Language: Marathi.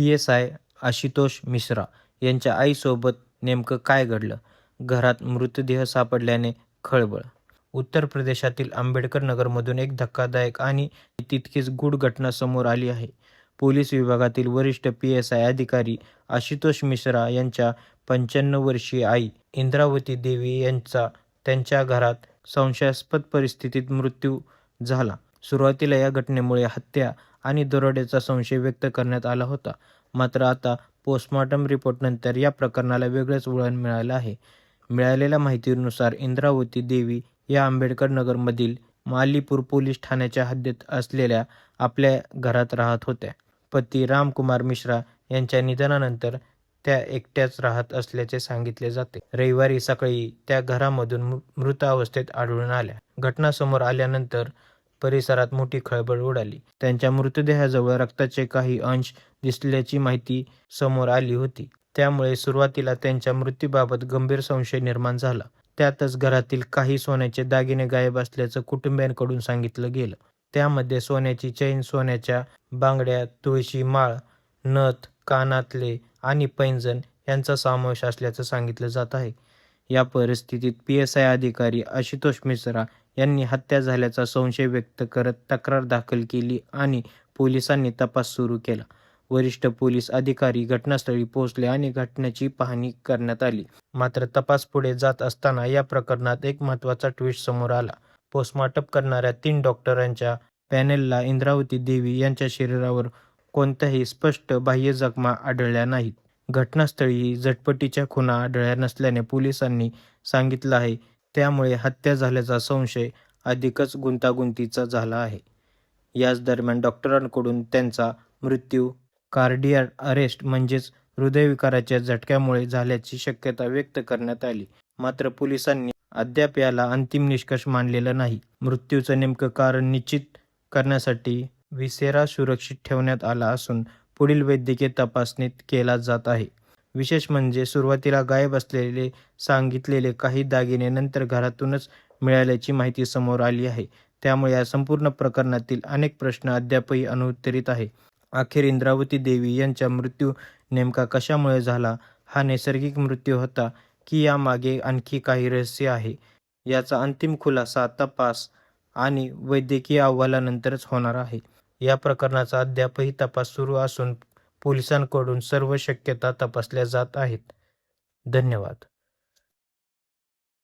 पी-एस-आय आशुतोष मिश्रा यांच्या आईसोबत नेमकं काय घडलं? घरात मृतदेह सापडल्याने खळबळ. उत्तर प्रदेशातील आंबेडकर नगरमधून एक धक्कादायक आणि तितकीच गूढ घटना समोर आली आहे. पोलीस विभागातील वरिष्ठ पी-एस-आय अधिकारी आशुतोष मिश्रा यांच्या 95 वर्षीय आई इंद्रावती देवी यांचा त्यांच्या घरात संशयास्पद परिस्थितीत मृत्यू झाला. सुरुवातीला या घटनेमुळे हत्या आणि दरोड्याचा संशय व्यक्त करण्यात आला होता. मात्र आता पोस्टमॉर्टम रिपोर्टनंतर या प्रकरणाला वेगळंच वळण मिळालं आहे. मिळालेल्या माहितीनुसार इंद्रावती देवी या आंबेडकर नगरमधील मालीपूर पोलीस ठाण्याच्या हद्दीत असलेल्या आपल्या घरात राहत होत्या. पती रामकुमार मिश्रा यांच्या निधनानंतर त्या एकट्याच राहत असल्याचे सांगितले जाते. रविवारी सकाळी त्या घरामधून मृत अवस्थेत आढळून आल्या. घटना समोर आल्यानंतर परिसरात मोठी खळबळ उडाली. त्यांच्या मृतदेहाजवळ रक्ताचे काही अंश दिसल्याची माहिती समोर आली होती. त्यामुळे सुरुवातीला त्यांच्या मृत्यूबाबत गंभीर संशय निर्माण झाला. त्यातच घरातील काही सोन्याचे दागिने गायब असल्याचं कुटुंबियांकडून सांगितलं गेलं. त्यामध्ये सोन्याची चैन, सोन्याच्या बांगड्या, तुळशी माळ, नथ, कानातले आणि पैंजण यांचा समावेश असल्याचं सांगितलं जात आहे. या परिस्थितीत पी-एस-आय अधिकारी आशुतोष मिश्रा यांनी हत्या झाल्याचा संशय व्यक्त करत तक्रार दाखल केली आणि पोलिसांनी तपास सुरू केला. वरिष्ठ पोलीस अधिकारी घटनास्थळी पोहोचले आणि घटनेची पाहणी करण्यात आली. मात्र तपास पुढे जात असताना या प्रकरणात एक महत्त्वाचा ट्विस्ट समोर आला. पोस्टमॉर्टम करणाऱ्या 3 डॉक्टरांच्या पॅनेलला इंद्रावती देवी यांच्या शरीरावर कोणत्याही स्पष्ट बाह्य जखमा आढळल्या नाहीत. घटनास्थळी झटपटीच्या खुणा आढळल्या नसल्याने पोलिसांनी सांगितलं आहे. त्यामुळे हत्या झाल्याचा संशय अधिकच गुंतागुंतीचा झाला आहे. याच दरम्यान डॉक्टरांकडून त्यांचा मृत्यू कार्डियाक अरेस्ट म्हणजेच हृदयविकाराच्या झटक्यामुळे झाल्याची शक्यता व्यक्त करण्यात आली. मात्र पोलिसांनी अद्याप याला अंतिम निष्कर्ष मांडलेला नाही. मृत्यूचं नेमकं कारण निश्चित करण्यासाठी व्हिसेरा सुरक्षित ठेवण्यात आला असून पुढील वैद्यकीय तपासणी केला जात आहे. विशेष म्हणजे सुरुवातीला गायब असलेले सांगितलेले काही दागिने नंतर घरातूनच मिळाल्याची माहिती समोर आली आहे. त्यामुळे या संपूर्ण प्रकरणातील अनेक प्रश्न अद्यापही अनुत्तरित आहे. अखेर इंद्रावती देवी यांचा मृत्यू नेमका कशामुळे झाला? हा नैसर्गिक मृत्यू होता की यामागे आणखी काही रहस्य आहे? याचा अंतिम खुलासा तपास आणि वैद्यकीय अहवालानंतरच होणार आहे. या प्रकरणाचा अद्यापही तपास सुरू असून पोलिसांकडून सर्व शक्यता तपासल्या जात आहेत. धन्यवाद.